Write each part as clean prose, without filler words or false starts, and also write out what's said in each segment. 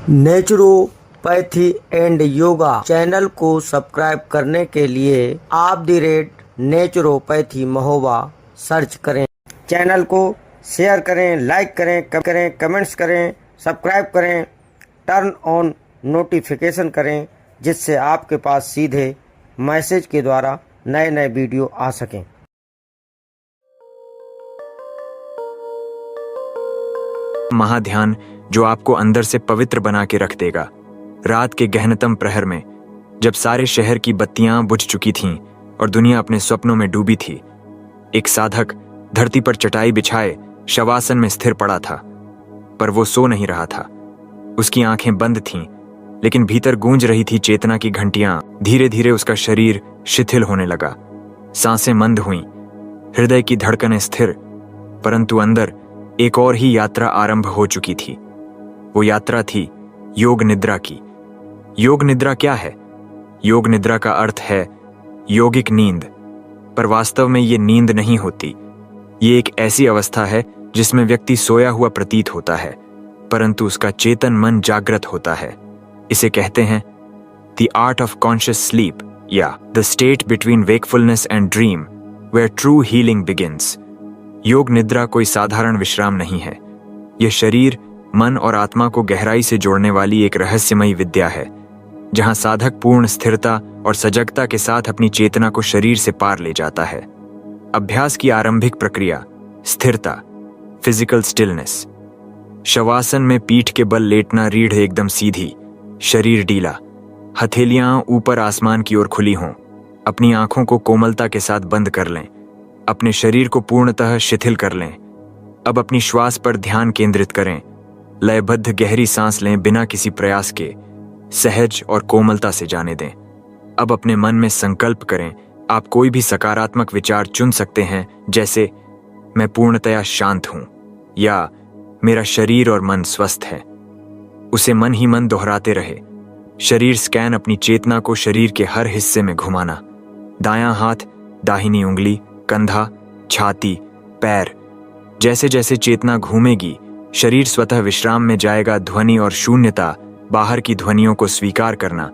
Naturopathy and yoga channel को subscribe करने के लिए नेचुरोपैथी महोबा सर्च करें। चैनल को शेयर करें, लाइक करें, कमेंट्स करें, सब्सक्राइब करें, टर्न ऑन नोटिफिकेशन करें, जिससे आपके पास सीधे मैसेज के द्वारा नए नए वीडियो आ सकें। महाध्यान जो आपको अंदर से पवित्र बना के रख देगा। रात के गहनतम प्रहर में, जब सारे शहर की बत्तियां बुझ चुकी थीं और दुनिया अपने स्वप्नों में डूबी थी, एक साधक धरती पर चटाई बिछाए शवासन में स्थिर पड़ा था। पर वो सो नहीं रहा था। उसकी आंखें बंद थीं, लेकिन भीतर गूंज रही थी चेतना की घंटियां। धीरे धीरे उसका शरीर शिथिल होने लगा, सांसें मंद हुईं, हृदय की धड़कनें स्थिर। परंतु अंदर एक और ही यात्रा आरंभ हो चुकी थी। वो यात्रा थी योग निद्रा की। योग निद्रा क्या है? योग निद्रा का अर्थ है योगिक नींद। पर वास्तव में ये नींद नहीं होती। ये एक ऐसी अवस्था है जिसमें व्यक्ति सोया हुआ प्रतीत होता है, परंतु उसका चेतन मन जागृत होता है। इसे कहते हैं the art of conscious sleep, या the state between wakefulness and dream where true healing begins. Yoga nidra कोई साधारण विश्राम नहीं है। यह शरीर, मन और आत्मा को गहराई से जोड़ने वाली एक रहस्यमयी विद्या है, जहां साधक पूर्ण स्थिरता और सजगता के साथ अपनी चेतना को शरीर से पार ले जाता है। अभ्यास की आरंभिक प्रक्रिया स्थिरता, फिजिकल स्टिलनेस। शवासन में पीठ के बल लेटना, रीढ़ एकदम सीधी, शरीर ढीला, हथेलियां ऊपर आसमान की ओर खुली हों। अपनी आंखों को कोमलता के साथ बंद कर लें, अपने शरीर को पूर्णतः शिथिल कर लें। अब अपनी श्वास पर ध्यान केंद्रित करें। लयबद्ध गहरी सांस लें, बिना किसी प्रयास के, सहज और कोमलता से जाने दें। अब अपने मन में संकल्प करें। आप कोई भी सकारात्मक विचार चुन सकते हैं, जैसे मैं पूर्णतया शांत हूं, या मेरा शरीर और मन स्वस्थ है। उसे मन ही मन दोहराते रहे। शरीर स्कैन, अपनी चेतना को शरीर के हर हिस्से में घुमाना। दायां हाथ, दाहिनी उंगली, कंधा, छाती, पैर। जैसे जैसे चेतना घूमेगी, शरीर स्वतः विश्राम में जाएगा। ध्वनि और शून्यता, बाहर की ध्वनियों को स्वीकार करना,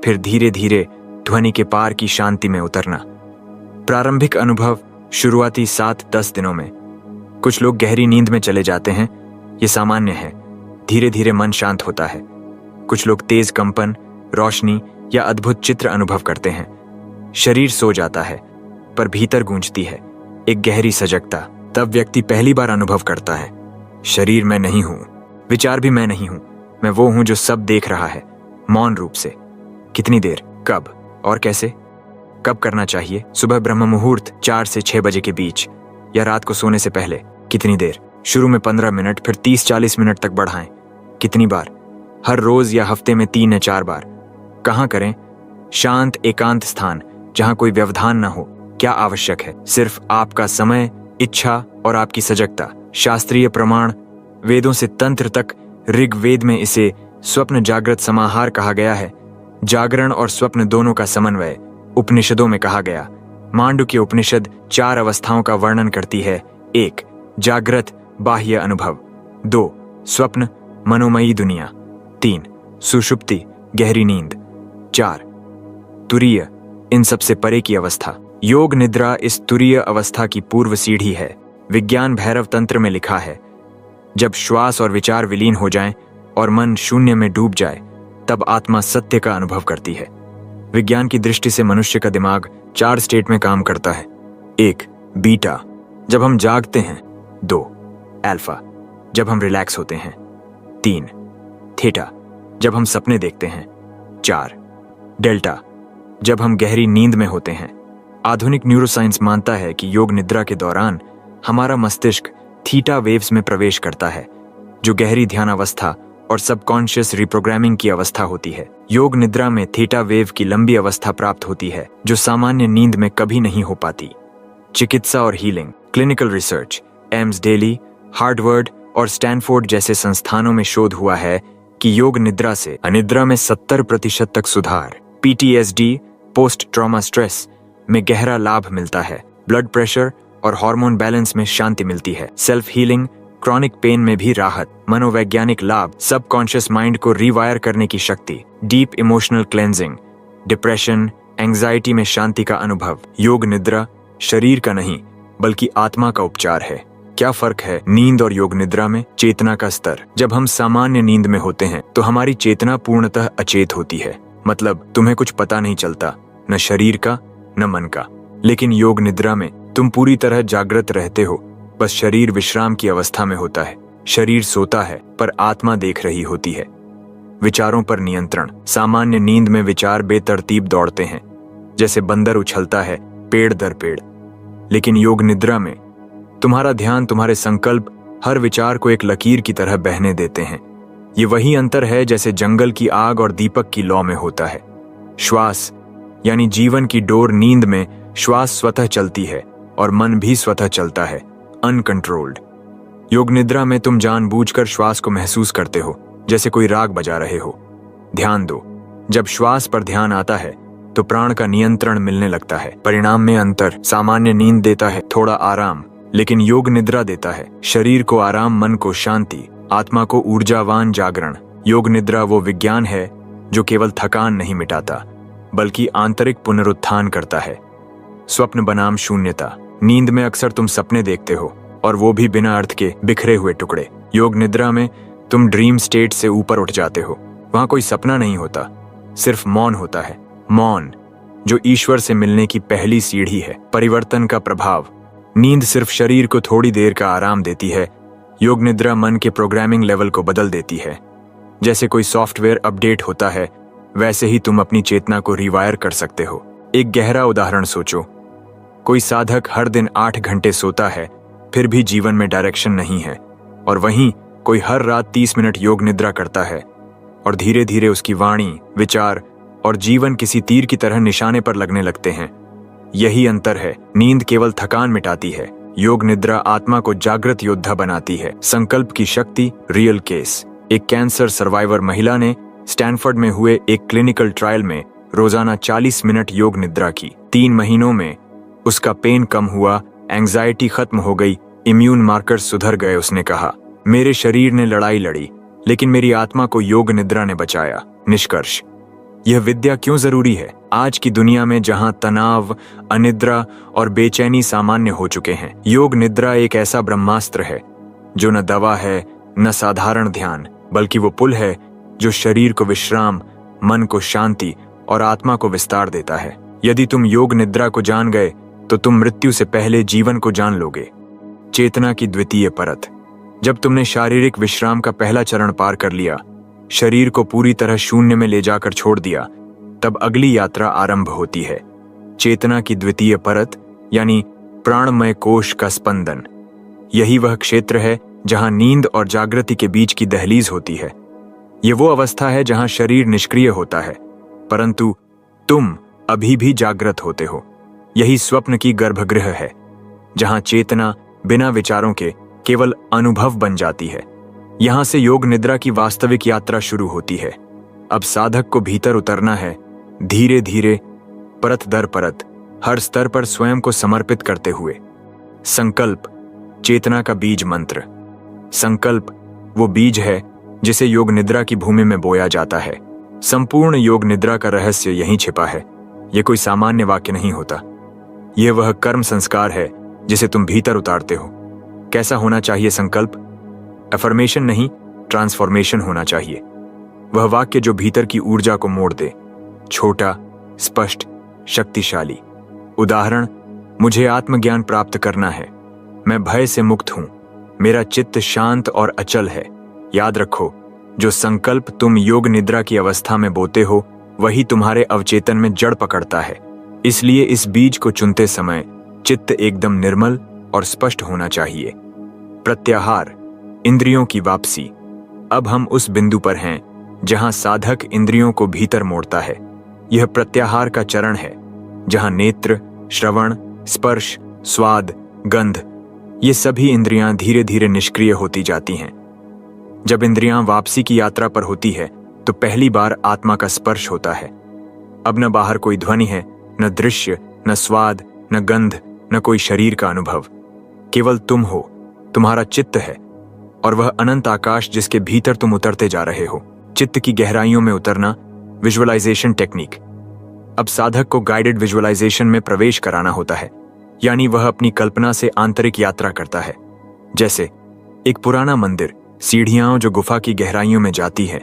फिर धीरे धीरे ध्वनि के पार की शांति में उतरना। प्रारंभिक अनुभव शुरुआती 7-10 दिनों में। कुछ लोग गहरी नींद में चले जाते हैं, ये सामान्य है। धीरे धीरे मन शांत होता है। कुछ लोग तेज कंपन, रोशनी या अद्भुत चित्र अनुभव करते हैं। शरीर सो जाता है, पर भीतर गूंजती है एक गहरी सजगता। तब व्यक्ति पहली बार अनुभव करता है, शरीर मैं नहीं हूं, विचार भी मैं नहीं हूं, मैं वो हूं जो सब देख रहा है, मौन रूप से। कितनी देर, कब और कैसे? कब करना चाहिए? सुबह ब्रह्म मुहूर्त 4 से 6 बजे के बीच, या रात को सोने से पहले। कितनी देर? शुरू में 15 मिनट, फिर 30-40 मिनट तक बढ़ाएं। कितनी बार? हर रोज या हफ्ते में 3 या 4 बार। कहां करें? शांत एकांत स्थान, जहां कोई व्यवधान न हो। क्या आवश्यक है? सिर्फ आपका समय, इच्छा और आपकी सजगता। शास्त्रीय प्रमाण, वेदों से तंत्र तक। ऋग्वेद में इसे स्वप्न जागृत समाहार कहा गया है। जागरण और स्वप्न दोनों का समन्वय उपनिषदों में कहा गया। मांडुक्य उपनिषद 4 अवस्थाओं का वर्णन करती है। 1 जागृत बाह्य अनुभव, 2 स्वप्न मनोमयी दुनिया, 3 सुषुप्ति गहरी नींद, 4 तुरीय इन सबसे परे की अवस्था। योग निद्रा इस तुरीय अवस्था की पूर्व सीढ़ी है। विज्ञान भैरव तंत्र में लिखा है, जब श्वास और विचार विलीन हो जाएं और मन शून्य में डूब जाए, तब आत्मा सत्य का अनुभव करती है। विज्ञान की दृष्टि से मनुष्य का दिमाग 4 स्टेट में काम करता है। 1 बीटा, जब हम जागते हैं। 2 अल्फा, जब हम रिलैक्स होते हैं। 3 थीटा, जब हम सपने देखते हैं। 4 डेल्टा, जब हम गहरी नींद में होते हैं। आधुनिक न्यूरोसाइंस मानता है कि योग निद्रा के दौरान हमारा मस्तिष्क थीटा वेव्स में प्रवेश करता है, जो गहरी ध्यान अवस्था और सबकॉन्शियस रिप्रोग्रामिंग की अवस्था होती है। योग निद्रा में थीटा वेव की लंबी अवस्था प्राप्त होती है, जो सामान्य नींद में कभी नहीं हो पाती। चिकित्सा और healing, clinical research, AIIMS Delhi, Harvard और स्टैनफोर्ड जैसे संस्थानों में शोध हुआ है कि योग निद्रा से अनिद्रा में 70% तक सुधार, PTSD पोस्ट ट्रॉमा स्ट्रेस में गहरा लाभ मिलता है। ब्लड प्रेशर और हार्मोन बैलेंस में शांति मिलती है। सेल्फ हीलिंग, क्रॉनिक पेन में भी राहत, मनोवैज्ञानिक लाभ, सबकॉन्शियस माइंड को रीवायर करने की शक्ति, deep emotional cleansing, depression, anxiety में शांति का अनुभव। योग निद्रा शरीर का नहीं बल्कि आत्मा का उपचार है। क्या फर्क है नींद और योग निद्रा में? चेतना का स्तर। जब हम सामान्य नींद में होते हैं तो हमारी चेतना पूर्णतः अचेत होती है, मतलब तुम्हें कुछ पता नहीं चलता, न शरीर का न मन का। लेकिन योग निद्रा में तुम पूरी तरह जागृत रहते हो, बस शरीर विश्राम की अवस्था में होता है। शरीर सोता है पर आत्मा देख रही होती है। विचारों पर नियंत्रण। सामान्य नींद में विचार बेतरतीब दौड़ते हैं, जैसे बंदर उछलता है पेड़ दर पेड़। लेकिन योग निद्रा में तुम्हारा ध्यान, तुम्हारे संकल्प हर विचार को एक लकीर की तरह बहने देते हैं। ये वही अंतर है जैसे जंगल की आग और दीपक की लौ में होता है। श्वास यानी जीवन की डोर नींद में श्वास स्वतः चलती है और मन भी स्वतः चलता है, अनकंट्रोल्ड। योग निद्रा में तुम जानबूझकर श्वास को महसूस करते हो, जैसे कोई राग बजा रहे हो। ध्यान दो, जब श्वास पर ध्यान आता है तो प्राण का नियंत्रण मिलने लगता है। परिणाम में अंतर। सामान्य नींद देता है थोड़ा आराम, लेकिन योग निद्रा देता है शरीर को आराम, मन को शांति, आत्मा को ऊर्जावान जागरण। योग निद्रा वो विज्ञान है जो केवल थकान नहीं मिटाता बल्कि आंतरिक पुनरुत्थान करता है। स्वप्न बनाम शून्यता। नींद में अक्सर तुम सपने देखते हो, और वो भी बिना अर्थ के बिखरे हुए टुकड़े। योग निद्रा में तुम ड्रीम स्टेट से ऊपर उठ जाते हो। वहां कोई सपना नहीं होता, सिर्फ मौन होता है। मौन जो ईश्वर से मिलने की पहली सीढ़ी है। परिवर्तन का प्रभाव। नींद सिर्फ शरीर को थोड़ी देर का आराम देती है, योग निद्रा मन के प्रोग्रामिंग लेवल को बदल देती है। जैसे कोई सॉफ्टवेयर अपडेट होता है, वैसे ही तुम अपनी चेतना को रिवायर कर सकते हो। एक गहरा उदाहरण सोचो। कोई साधक हर दिन 8 घंटे सोता है, फिर भी जीवन में डायरेक्शन नहीं है, और वहीं कोई हर रात 30 मिनट योग निद्रा करता है और धीरे धीरे उसकी वाणी, विचार और जीवन किसी तीर की तरह निशाने पर लगने लगते हैं। यही अंतर है। नींद केवल थकान मिटाती है, योग निद्रा आत्मा को जागृत योद्धा बनाती है। संकल्प की शक्ति। Real case. एक कैंसर सर्वाइवर महिला ने स्टैनफोर्ड में हुए एक क्लिनिकल ट्रायल में रोजाना 40 मिनट योग निद्रा की। 3 महीनों में उसका पेन कम हुआ, एंजाइटी खत्म हो गई, इम्यून मार्कर्स सुधर गए। उसने कहा, मेरे शरीर ने लड़ाई लड़ी, लेकिन मेरी आत्मा को योग निद्रा ने बचाया। निष्कर्ष। यह विद्या क्यों जरूरी है? आज की दुनिया में जहां तनाव, अनिद्रा और बेचैनी सामान्य हो चुके हैं, योग निद्रा एक ऐसा ब्रह्मास्त्र है जो न दवा है न साधारण ध्यान, बल्कि वो पुल है जो शरीर को विश्राम, मन को शांति और आत्मा को विस्तार देता है। यदि तुम योग निद्रा को जान गए तो तुम मृत्यु से पहले जीवन को जान लोगे। चेतना की द्वितीय परत। जब तुमने शारीरिक विश्राम का पहला चरण पार कर लिया, शरीर को पूरी तरह शून्य में ले जाकर छोड़ दिया, तब अगली यात्रा आरंभ होती है। चेतना की द्वितीय परत यानी प्राणमय कोश का स्पंदन। यही वह क्षेत्र है जहां नींद और जागृति के बीच की दहलीज होती है। ये वो अवस्था है जहां शरीर निष्क्रिय होता है, परंतु तुम अभी भी जागृत होते हो। यही स्वप्न की गर्भगृह है, जहां चेतना बिना विचारों के केवल अनुभव बन जाती है। यहां से योग निद्रा की वास्तविक यात्रा शुरू होती है। अब साधक को भीतर उतरना है, धीरे धीरे, परत दर परत, हर स्तर पर स्वयं को समर्पित करते हुए। संकल्प। चेतना का बीज मंत्र। संकल्प वो बीज है जिसे योग निद्रा की भूमि में बोया जाता है। संपूर्ण योग निद्रा का रहस्य यहीं छिपा है। यह कोई सामान्य वाक्य नहीं होता, यह वह कर्म संस्कार है जिसे तुम भीतर उतारते हो। कैसा होना चाहिए संकल्प? अफर्मेशन नहीं, ट्रांसफॉर्मेशन होना चाहिए। वह वाक्य जो भीतर की ऊर्जा को मोड़ दे। छोटा, स्पष्ट, शक्तिशाली। उदाहरण, मुझे आत्मज्ञान प्राप्त करना है, मैं भय से मुक्त हूं, मेरा चित्त शांत और अचल है। याद रखो, जो संकल्प तुम योग निद्रा की अवस्था में बोते हो, वही तुम्हारे अवचेतन में जड़ पकड़ता है। इसलिए इस बीज को चुनते समय चित्त एकदम निर्मल और स्पष्ट होना चाहिए। प्रत्याहार। इंद्रियों की वापसी। अब हम उस बिंदु पर हैं जहां साधक इंद्रियों को भीतर मोड़ता है। यह प्रत्याहार का चरण है, जहां नेत्र, श्रवण, स्पर्श, स्वाद, गंध, ये सभी इंद्रियां धीरे धीरे निष्क्रिय होती जाती हैं। जब इंद्रियां वापसी की यात्रा पर होती है तो पहली बार आत्मा का स्पर्श होता है। अब न बाहर कोई ध्वनि है, न दृश्य, न स्वाद, न गंध, न कोई शरीर का अनुभव। केवल तुम हो, तुम्हारा चित्त है और वह अनंत आकाश जिसके भीतर तुम उतरते जा रहे हो। चित्त की गहराइयों में उतरना, विजुअलाइजेशन टेक्निक। अब साधक को गाइडेड विजुअलाइजेशन में प्रवेश कराना होता है, यानी वह अपनी कल्पना से आंतरिक यात्रा करता है। जैसे एक पुराना मंदिर, सीढ़ियां जो गुफा की गहराइयों में जाती है,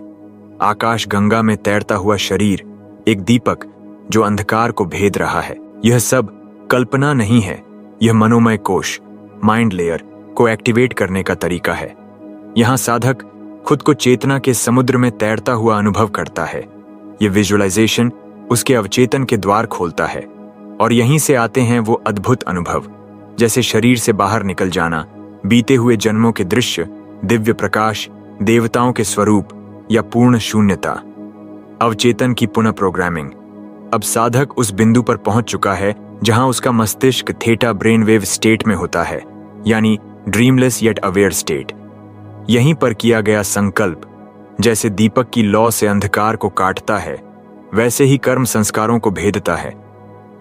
आकाश गंगा में तैरता हुआ शरीर, एक दीपक जो अंधकार को भेद रहा है। यह सब कल्पना नहीं है, यह मनोमय कोश, माइंड लेयर को एक्टिवेट करने का तरीका है। यहां साधक खुद को चेतना के समुद्र में तैरता हुआ अनुभव करता है। यह विजुअलाइजेशन उसके अवचेतन के द्वार खोलता है और यहीं से आते हैं वो अद्भुत अनुभव, जैसे शरीर से बाहर निकल जाना, बीते हुए जन्मों के दृश्य, दिव्य प्रकाश, देवताओं के स्वरूप या पूर्ण शून्यता। अवचेतन की पुनः प्रोग्रामिंग। अब साधक उस बिंदु पर पहुंच चुका है जहां उसका मस्तिष्क थीटा ब्रेन वेव स्टेट में होता है, यानी ड्रीमलेस येट अवेयर स्टेट। यहीं पर किया गया संकल्प जैसे दीपक की लौ से अंधकार को काटता है, वैसे ही कर्म संस्कारों को भेदता है।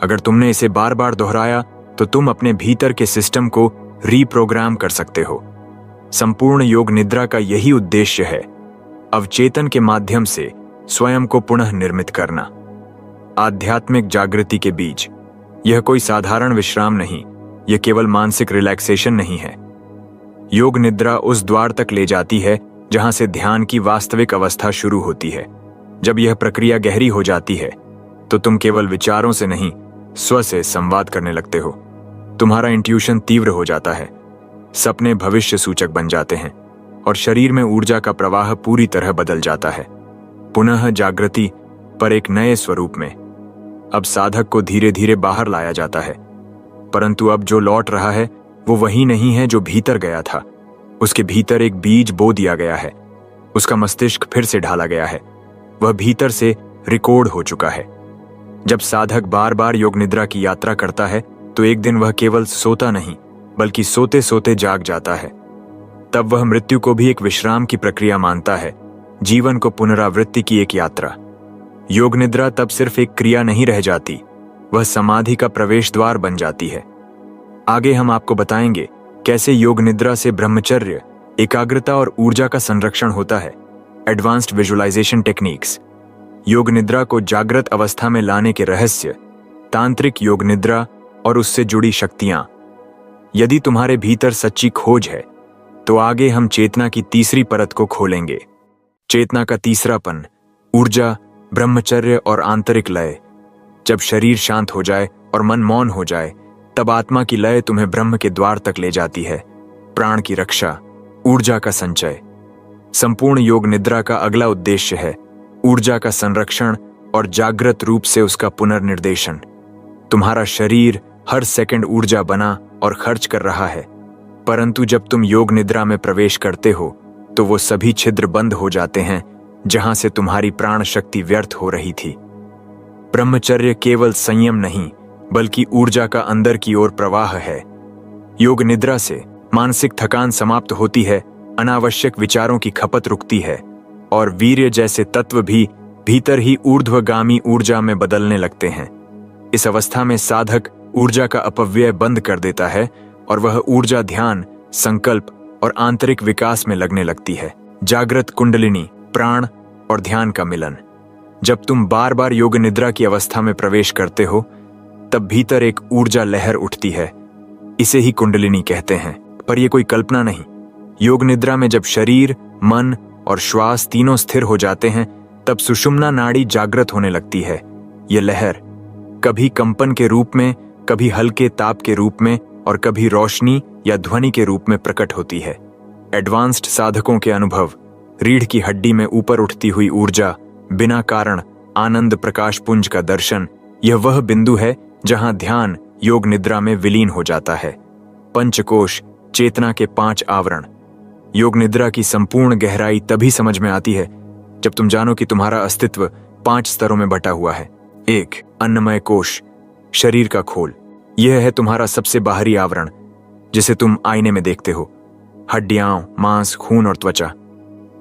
अगर तुमने इसे बार बार दोहराया तो तुम अपने भीतर के सिस्टम को रीप्रोग्राम कर सकते हो। संपूर्ण योग निद्रा का यही उद्देश्य है, अवचेतन के माध्यम से स्वयं को पुनः निर्मित करना। आध्यात्मिक जागृति के बीज। यह कोई साधारण विश्राम नहीं, यह केवल मानसिक रिलैक्सेशन नहीं है। योग निद्रा उस द्वार तक ले जाती है जहां से ध्यान की वास्तविक अवस्था शुरू होती है। जब यह प्रक्रिया गहरी हो जाती है तो तुम केवल विचारों से नहीं, स्व से संवाद करने लगते हो। तुम्हारा इंट्यूशन तीव्र हो जाता है, सपने भविष्य सूचक बन जाते हैं और शरीर में ऊर्जा का प्रवाह पूरी तरह बदल जाता है, पुनः जागृति पर एक नए स्वरूप में। अब साधक को धीरे धीरे बाहर लाया जाता है, परंतु अब जो लौट रहा है वो वही नहीं है जो भीतर गया था। उसके भीतर एक बीज बो दिया गया है, उसका मस्तिष्क फिर से ढाला गया है, वह भीतर से रिकॉर्ड हो चुका है। जब साधक बार बार योग निद्रा की यात्रा करता है तो एक दिन वह केवल सोता नहीं बल्कि सोते सोते जाग जाता है। तब वह मृत्यु को भी एक विश्राम की प्रक्रिया मानता है, जीवन को पुनरावृत्ति की एक यात्रा। योग निद्रा तब सिर्फ एक क्रिया नहीं रह जाती, वह समाधि का प्रवेश द्वार बन जाती है। आगे हम आपको बताएंगे कैसे योग निद्रा से ब्रह्मचर्य, एकाग्रता और ऊर्जा का संरक्षण होता है। Advanced visualisation techniques. Yoga nidra को जागृत अवस्था में लाने के रहस्य, तांत्रिक योग निद्रा और उससे जुड़ी शक्तियां। यदि तुम्हारे भीतर सच्ची खोज है तो आगे हम चेतना की तीसरी परत को खोलेंगे। चेतना का तीसरापन, ऊर्जा, ब्रह्मचर्य और आंतरिक लय। जब शरीर शांत हो जाए और मन मौन हो जाए तब आत्मा की लय तुम्हें ब्रह्म के द्वार तक ले जाती है। प्राण की रक्षा, ऊर्जा का संचय। संपूर्ण योग निद्रा का अगला उद्देश्य है ऊर्जा का संरक्षण और जागृत रूप से उसका पुनर्निर्देशन। तुम्हारा शरीर हर सेकंड ऊर्जा बना और खर्च कर रहा है, परंतु जब तुम योग निद्रा में प्रवेश करते हो तो वो सभी छिद्र बंद हो जाते हैं जहां से तुम्हारी प्राण शक्ति व्यर्थ हो रही थी। ब्रह्मचर्य केवल संयम नहीं बल्कि ऊर्जा का अंदर की ओर प्रवाह है। योग निद्रा से मानसिक थकान समाप्त होती है, अनावश्यक विचारों की खपत रुकती है और वीर्य जैसे तत्व भी भीतर ही ऊर्ध्वगामी ऊर्जा में बदलने लगते हैं। इस अवस्था में साधक ऊर्जा का अपव्यय बंद कर देता है और वह ऊर्जा ध्यान, संकल्प और आंतरिक विकास में लगने लगती है। जागृत कुंडलिनी, प्राण और ध्यान का मिलन। जब तुम बार बार योग निद्रा की अवस्था में प्रवेश करते हो तब भीतर एक ऊर्जा लहर उठती है, इसे ही कुंडलिनी कहते हैं। पर यह कोई कल्पना नहीं। योग निद्रा में जब शरीर, मन और श्वास तीनों स्थिर हो जाते हैं तब सुषुम्ना नाड़ी जागृत होने लगती है। यह लहर कभी कंपन के रूप में, कभी हल्के ताप के रूप में और कभी रोशनी या ध्वनि के रूप में प्रकट होती है। एडवांस्ड साधकों के अनुभव, रीढ़ की हड्डी में ऊपर उठती हुई ऊर्जा, बिना कारण आनंद प्रकाश पुंज का दर्शन। यह वह बिंदु है जहां ध्यान योग निद्रा में विलीन हो जाता है। पंचकोश, चेतना के 5 आवरण। योग निद्रा की संपूर्ण गहराई तभी समझ में आती है जब तुम जानो कि तुम्हारा अस्तित्व 5 स्तरों में बटा हुआ है। 1. अन्नमय कोश, शरीर का खोल। यह है तुम्हारा सबसे बाहरी आवरण जिसे तुम आईने में देखते हो। हड्डियां, मांस, खून और त्वचा।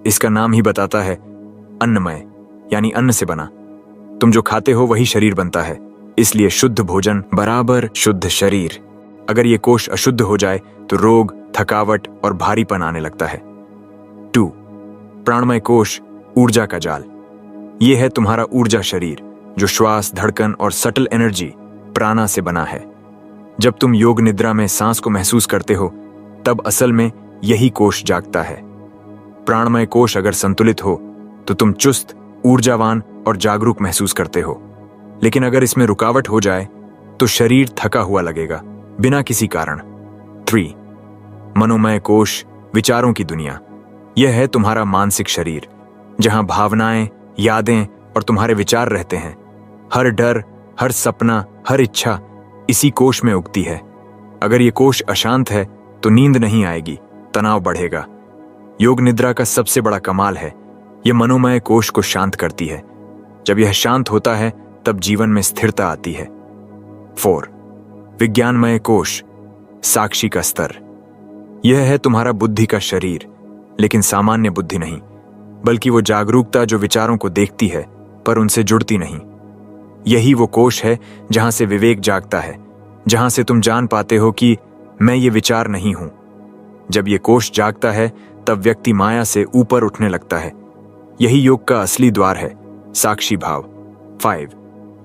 इसका नाम ही बताता है अन्नमय, यानी अन्न से बना। तुम जो खाते हो वही शरीर बनता है, इसलिए शुद्ध भोजन बराबर शुद्ध शरीर। अगर ये कोश अशुद्ध हो जाए तो रोग, थकावट और भारीपन आने लगता है। प्राणमय कोश ऊर्जा का जाल। यह है तुम्हारा ऊर्जा शरीर जो श्वास, धड़कन और सटल एनर्जी प्राणा से बना है। जब तुम योग निद्रा में सांस को महसूस करते हो तब असल में यही कोश जागता है। प्राणमय कोश अगर संतुलित हो तो तुम चुस्त, ऊर्जावान और जागरूक महसूस करते हो। लेकिन अगर इसमें रुकावट हो जाए तो शरीर थका हुआ लगेगा बिना किसी कारण। 3. मनोमय कोश विचारों की दुनिया। यह है तुम्हारा मानसिक शरीर जहां भावनाएं, यादें और तुम्हारे विचार रहते हैं। हर डर, हर सपना, हर इच्छा इसी कोश में उगती है। अगर ये कोश अशांत है तो नींद नहीं आएगी, तनाव बढ़ेगा। योग निद्रा का सबसे बड़ा कमाल है यह मनोमय कोश को शांत करती है। जब यह शांत होता है तब जीवन में स्थिरता आती है। 4. विज्ञानमय कोश साक्षी का स्तर। यह है तुम्हारा बुद्धि का शरीर, लेकिन सामान्य बुद्धि नहीं, बल्कि वो जागरूकता जो विचारों को देखती है पर उनसे जुड़ती नहीं। यही वो कोश है जहां से विवेक जागता है, जहां से तुम जान पाते हो कि मैं ये विचार नहीं हूं। जब ये कोश जागता है तब व्यक्ति माया से ऊपर उठने लगता है। यही योग का असली द्वार है, साक्षी भाव। 5.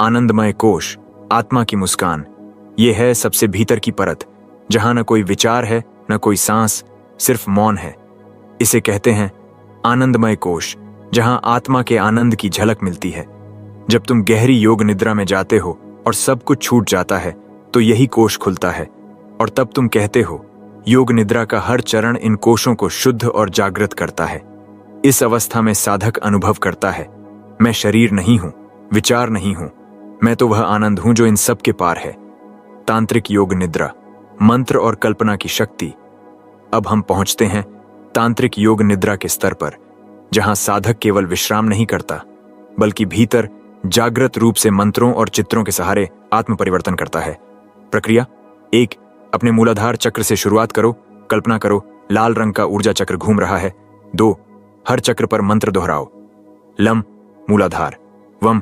आनंदमय कोश आत्मा की मुस्कान। यह है सबसे भीतर की परत जहां न कोई विचार है, न कोई सांस, सिर्फ मौन है। इसे कहते हैं आनंदमय कोश, जहां आत्मा के आनंद की झलक मिलती है। जब तुम गहरी योग निद्रा में जाते हो और सब कुछ छूट जाता है तो यही कोश खुलता है और तब तुम कहते हो योग निद्रा का हर चरण इन कोशों को शुद्ध और जागृत करता है। इस अवस्था में साधक अनुभव करता है, मैं शरीर नहीं हूं, विचार नहीं हूं, मैं तो वह आनंद हूं जो इन सब के पार है। तांत्रिक योग निद्रा, मंत्र और कल्पना की शक्ति। अब हम पहुंचते हैं तांत्रिक योग निद्रा के स्तर पर, जहां साधक केवल विश्राम नहीं करता बल्कि भीतर जागृत रूप से मंत्रों और चित्रों के सहारे आत्म परिवर्तन करता है। प्रक्रिया 1. अपने मूलाधार चक्र से शुरुआत करो। कल्पना करो लाल रंग का ऊर्जा चक्र घूम रहा है। 2. हर चक्र पर मंत्र दोहराओ। लम मूलाधार, वम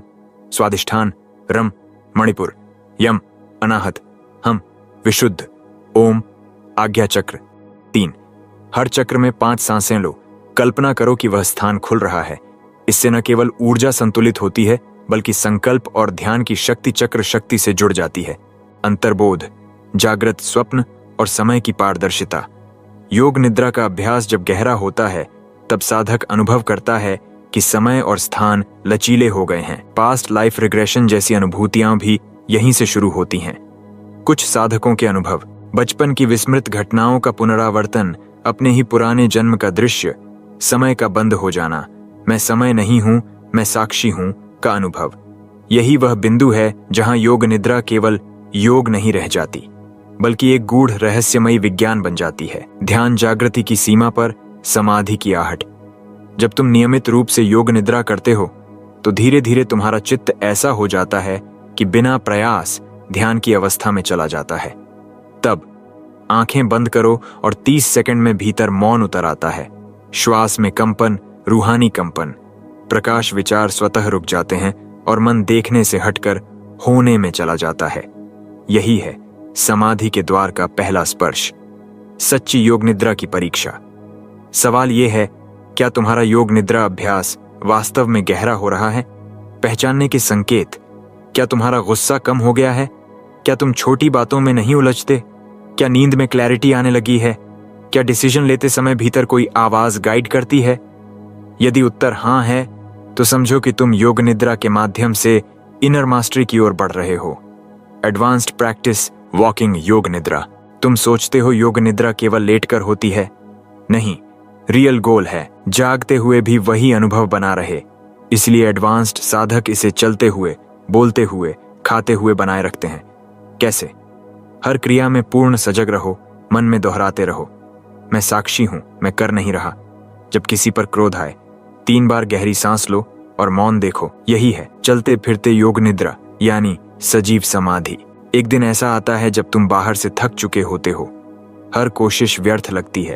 स्वादिष्ठान, रम मणिपुर, यम अनाहत, हम विशुद्ध, ओम आज्ञा चक्र। 3. हर चक्र में 5 सांसें लो। कल्पना करो कि वह स्थान खुल रहा है। इससे न केवल ऊर्जा संतुलित होती है बल्कि संकल्प और ध्यान की शक्ति चक्र शक्ति से जुड़ जाती है। अंतर्बोध, जागृत स्वप्न और समय की पारदर्शिता। योग निद्रा का अभ्यास जब गहरा होता है तब साधक अनुभव करता है कि समय और स्थान लचीले हो गए हैं। पास्ट लाइफ रिग्रेशन जैसी अनुभूतियां भी यहीं से शुरू होती हैं। कुछ साधकों के अनुभव, बचपन की विस्मृत घटनाओं का पुनरावर्तन, अपने ही पुराने जन्म का दृश्य, समय का बंद हो जाना, मैं समय नहीं हूं, मैं साक्षी हूं का अनुभव। यही वह बिंदु है जहां योग निद्रा केवल योग नहीं रह जाती बल्कि एक गूढ़ रहस्यमयी विज्ञान बन जाती है। ध्यान जागृति की सीमा पर समाधि की आहट। जब तुम नियमित रूप से योग निद्रा करते हो तो धीरे धीरे तुम्हारा चित्त ऐसा हो जाता है कि बिना प्रयास ध्यान की अवस्था में चला जाता है। तब आंखें बंद करो और 30 सेकंड में भीतर मौन उतर आता है। श्वास में कंपन, रूहानी कंपन, प्रकाश, विचार स्वतः रुक जाते हैं और मन देखने से हटकर होने में चला जाता है। यही है समाधि के द्वार का पहला स्पर्श, सच्ची योग निद्रा की परीक्षा। सवाल यह है, क्या तुम्हारा योग निद्रा अभ्यास वास्तव में गहरा हो रहा है? पहचानने के संकेत, क्या तुम्हारा गुस्सा कम हो गया है? क्या तुम छोटी बातों में नहीं उलझते? क्या नींद में क्लैरिटी आने लगी है? क्या डिसीजन लेते समय भीतर कोई आवाज गाइड करती है? यदि उत्तर हां है तो समझो कि तुम योग निद्रा के माध्यम से इनर मास्टरी की ओर बढ़ रहे हो। एडवांस्ड प्रैक्टिस वॉकिंग योग निद्रा। तुम सोचते हो योग निद्रा केवल लेटकर होती है? नहीं, रियल गोल है जागते हुए भी वही अनुभव बना रहे। इसलिए एडवांस्ड साधक इसे चलते हुए, बोलते हुए, खाते हुए बनाए रखते हैं। कैसे? हर क्रिया में पूर्ण सजग रहो, मन में दोहराते रहो, मैं साक्षी हूं, मैं कर नहीं रहा। जब किसी पर क्रोध आए 3 बार गहरी सांस लो और मौन देखो। यही है चलते फिरते योग निद्रा, यानी सजीव समाधि। एक दिन ऐसा आता है जब तुम बाहर से थक चुके होते हो, हर कोशिश व्यर्थ लगती है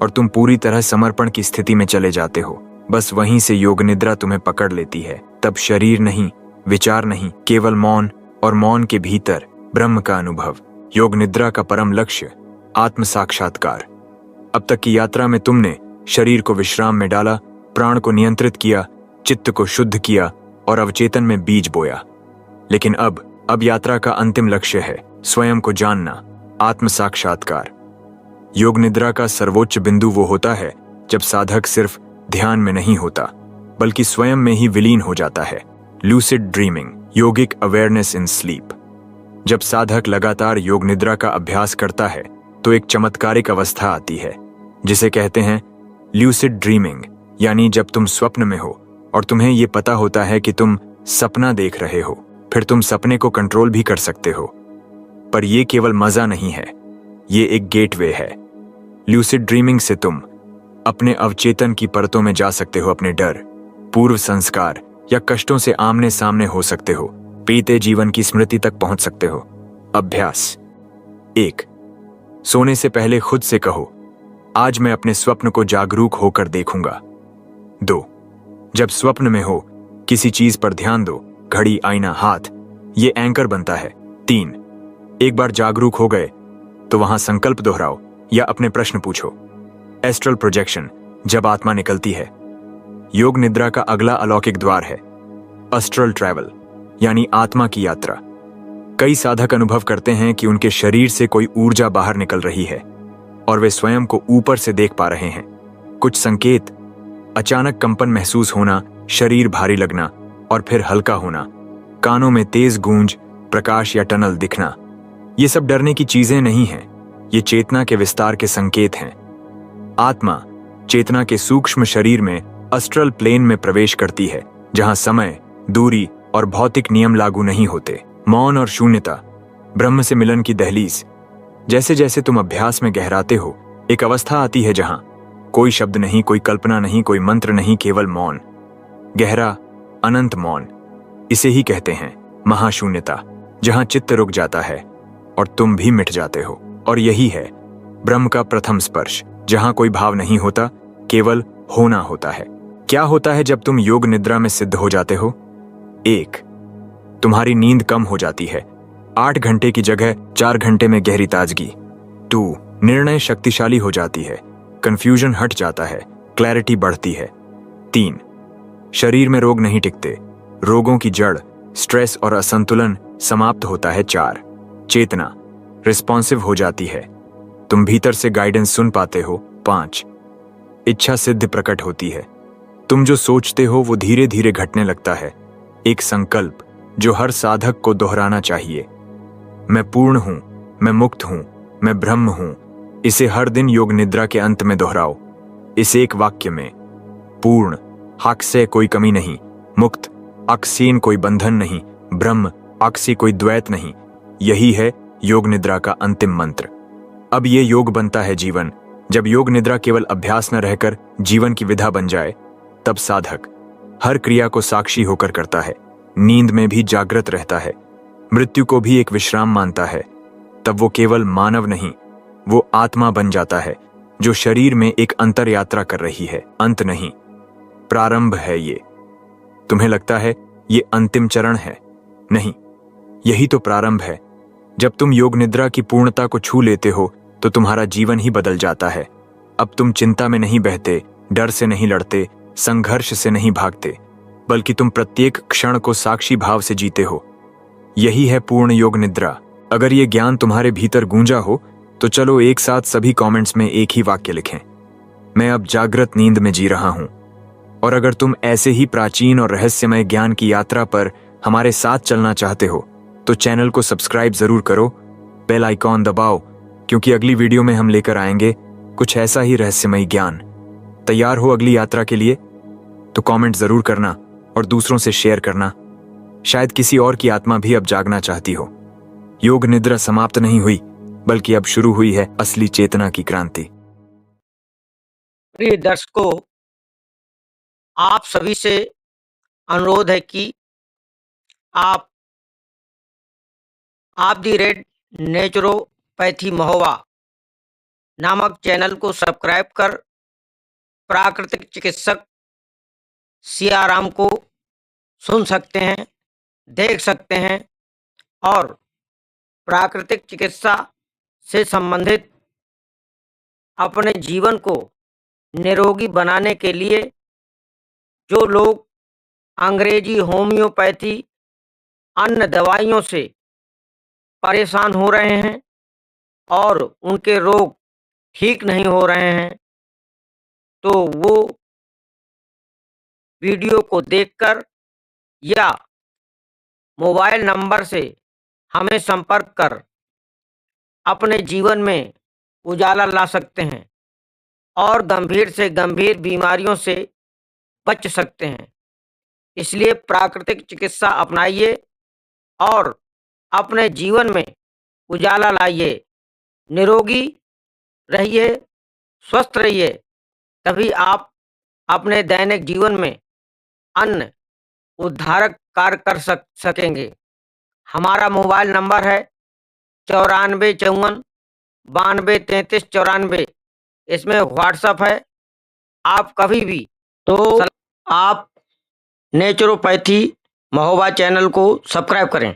और तुम पूरी तरह समर्पण की स्थिति में चले जाते हो। बस वहीं से योग निद्रा तुम्हें पकड़ लेती है। तब शरीर नहीं, विचार नहीं, केवल मौन, और मौन के भीतर ब्रह्म का अनुभव। योग निद्रा का परम लक्ष्य आत्म साक्षात्कार। अब तक की यात्रा में तुमने शरीर को विश्राम में डाला, प्राण को नियंत्रित किया, चित्त को शुद्ध किया और अवचेतन में बीज बोया। लेकिन अब यात्रा का अंतिम लक्ष्य है स्वयं को जानना, आत्म साक्षात्कार। योग निद्रा का सर्वोच्च बिंदु वो होता है जब साधक सिर्फ ध्यान में नहीं होता बल्कि स्वयं में ही विलीन हो जाता है। Lucid dreaming, yogic awareness in sleep. जब साधक लगातार योग निद्रा का अभ्यास करता है तो एक चमत्कारिक अवस्था आती है जिसे कहते हैं लूसिड ड्रीमिंग, यानी जब तुम स्वप्न में हो और तुम्हें ये पता होता है कि तुम सपना देख रहे हो, फिर तुम सपने को कंट्रोल भी कर सकते हो। पर यह केवल मजा नहीं है, ये एक गेटवे है। लूसिड ड्रीमिंग से तुम अपने अवचेतन की परतों में जा सकते हो, अपने डर, पूर्व संस्कार या कष्टों से आमने सामने हो सकते हो, बीते जीवन की स्मृति तक पहुंच सकते हो। अभ्यास 1, सोने से पहले खुद से कहो, आज मैं अपने स्वप्न को जागरूक होकर देखूंगा। 2, जब स्वप्न में हो किसी चीज पर ध्यान दो, घड़ी, आईना, हाथ, ये एंकर बनता है। 3, एक बार जागरूक हो गए तो वहां संकल्प दोहराओ या अपने प्रश्न पूछो। एस्ट्रल प्रोजेक्शन, जब आत्मा निकलती है। योग निद्रा का अगला अलौकिक द्वार है एस्ट्रल ट्रैवल, यानी आत्मा की यात्रा। कई साधक अनुभव करते हैं कि उनके शरीर से कोई ऊर्जा बाहर निकल रही है और वे स्वयं को ऊपर से देख पा रहे हैं। कुछ संकेत: अचानक कंपन महसूस होना, शरीर भारी लगना और फिर हल्का होना, कानों में तेज गूंज, प्रकाश या टनल दिखना। ये सब डरने की चीजें नहीं हैं, ये चेतना के विस्तार के संकेत हैं। आत्मा चेतना के सूक्ष्म शरीर में एस्ट्रल प्लेन में प्रवेश करती है, जहां समय, दूरी और भौतिक नियम लागू नहीं होते। मौन और शून्यता, ब्रह्म से मिलन की दहलीज। जैसे जैसे तुम अभ्यास में गहराते हो, एक अवस्था आती है जहां कोई शब्द नहीं, कोई कल्पना नहीं, कोई मंत्र नहीं, केवल मौन, गहरा अनंत मौन। इसे ही कहते हैं महाशून्यता, जहां चित्त रुक जाता है और तुम भी मिट जाते हो। और यही है ब्रह्म का प्रथम स्पर्श, जहां कोई भाव नहीं होता, केवल होना होता है। क्या होता है जब तुम योग निद्रा में सिद्ध हो जाते हो? 1, तुम्हारी नींद कम हो जाती है, 8 घंटे की जगह 4 घंटे में गहरी ताजगी। 2, निर्णय शक्तिशाली हो जाती है, कंफ्यूजन हट जाता है, क्लैरिटी बढ़ती है। 3, शरीर में रोग नहीं टिकते, रोगों की जड़, स्ट्रेस और असंतुलन समाप्त होता है। 4, चेतना रिस्पॉन्सिव हो जाती है, तुम भीतर से गाइडेंस सुन पाते हो। 5, इच्छा सिद्ध प्रकट होती है, तुम जो सोचते हो वो धीरे धीरे घटने लगता है। एक संकल्प जो हर साधक को दोहराना चाहिए, मैं पूर्ण हूं, मैं मुक्त हूं, मैं ब्रह्म हूं। इसे हर दिन योग निद्रा के अंत में दोहराओ। इस एक वाक्य में पूर्ण, हक से कोई कमी नहीं, मुक्त, अक्सीन कोई बंधन नहीं, ब्रह्म, अक्सी कोई द्वैत नहीं, यही है योग निद्रा का अंतिम मंत्र। अब ये योग बनता है जीवन। जब योग निद्रा केवल अभ्यास न रहकर जीवन की विधा बन जाए, तब साधक हर क्रिया को साक्षी होकर करता है, नींद में भी जागृत रहता है, मृत्यु को भी एक विश्राम मानता है। तब वो केवल मानव नहीं, वो आत्मा बन जाता है जो शरीर में एक अंतर यात्रा कर रही है। अंत नहीं, प्रारंभ है ये। तुम्हें लगता है ये अंतिम चरण है? नहीं, यही तो प्रारंभ है। जब तुम योग निद्रा की पूर्णता को छू लेते हो तो तुम्हारा जीवन ही बदल जाता है। अब तुम चिंता में नहीं बहते, डर से नहीं लड़ते, संघर्ष से नहीं भागते, बल्कि तुम प्रत्येक क्षण को साक्षी भाव से जीते हो। यही है पूर्ण योग निद्रा। अगर ये ज्ञान तुम्हारे भीतर गूंजा हो तो चलो एक साथ सभी कमेंट्स में एक ही वाक्य लिखें, मैं अब जागृत नींद में जी रहा हूं। और अगर तुम ऐसे ही प्राचीन और रहस्यमय ज्ञान की यात्रा पर हमारे साथ चलना चाहते हो तो चैनल को सब्सक्राइब जरूर करो, बेल आइकॉन दबाओ, क्योंकि अगली वीडियो में हम लेकर आएंगे कुछ ऐसा ही रहस्यमय ज्ञान। तैयार हो अगली यात्रा के लिए? तो कमेंट जरूर करना और दूसरों से शेयर करना। शायद किसी और की आत्मा भी अब जागना चाहती हो। योग निद्रा समाप्त नहीं हुई, बल्कि अब शुरू हुई है असली चेतना की क्रांति। प्रिय दर्शकों, आप सभी से अनुरोध है कि आप दी रेड नेचुरोपैथी महोबा नामक चैनल को सब्सक्राइब कर प्राकृतिक चिकित्सक सियाराम को सुन सकते हैं, देख सकते हैं और प्राकृतिक चिकित्सा से संबंधित अपने जीवन को निरोगी बनाने के लिए जो लोग अंग्रेजी होम्योपैथी अन्य दवाइयों से परेशान हो रहे हैं और उनके रोग ठीक नहीं हो रहे हैं, तो वो वीडियो को देखकर या मोबाइल नंबर से हमें संपर्क कर अपने जीवन में उजाला ला सकते हैं और गंभीर से गंभीर बीमारियों से बच सकते हैं। इसलिए प्राकृतिक चिकित्सा अपनाइए और अपने जीवन में उजाला लाइए। निरोगी रहिए, स्वस्थ रहिए, तभी आप अपने दैनिक जीवन में अन्य उद्धारक कार्य कर सकेंगे। हमारा मोबाइल नंबर है 9454 92 33 94। इसमें व्हाट्सएप है। आप कभी भी तो आप नेचुरोपैथी महोबा चैनल को सब्सक्राइब करें।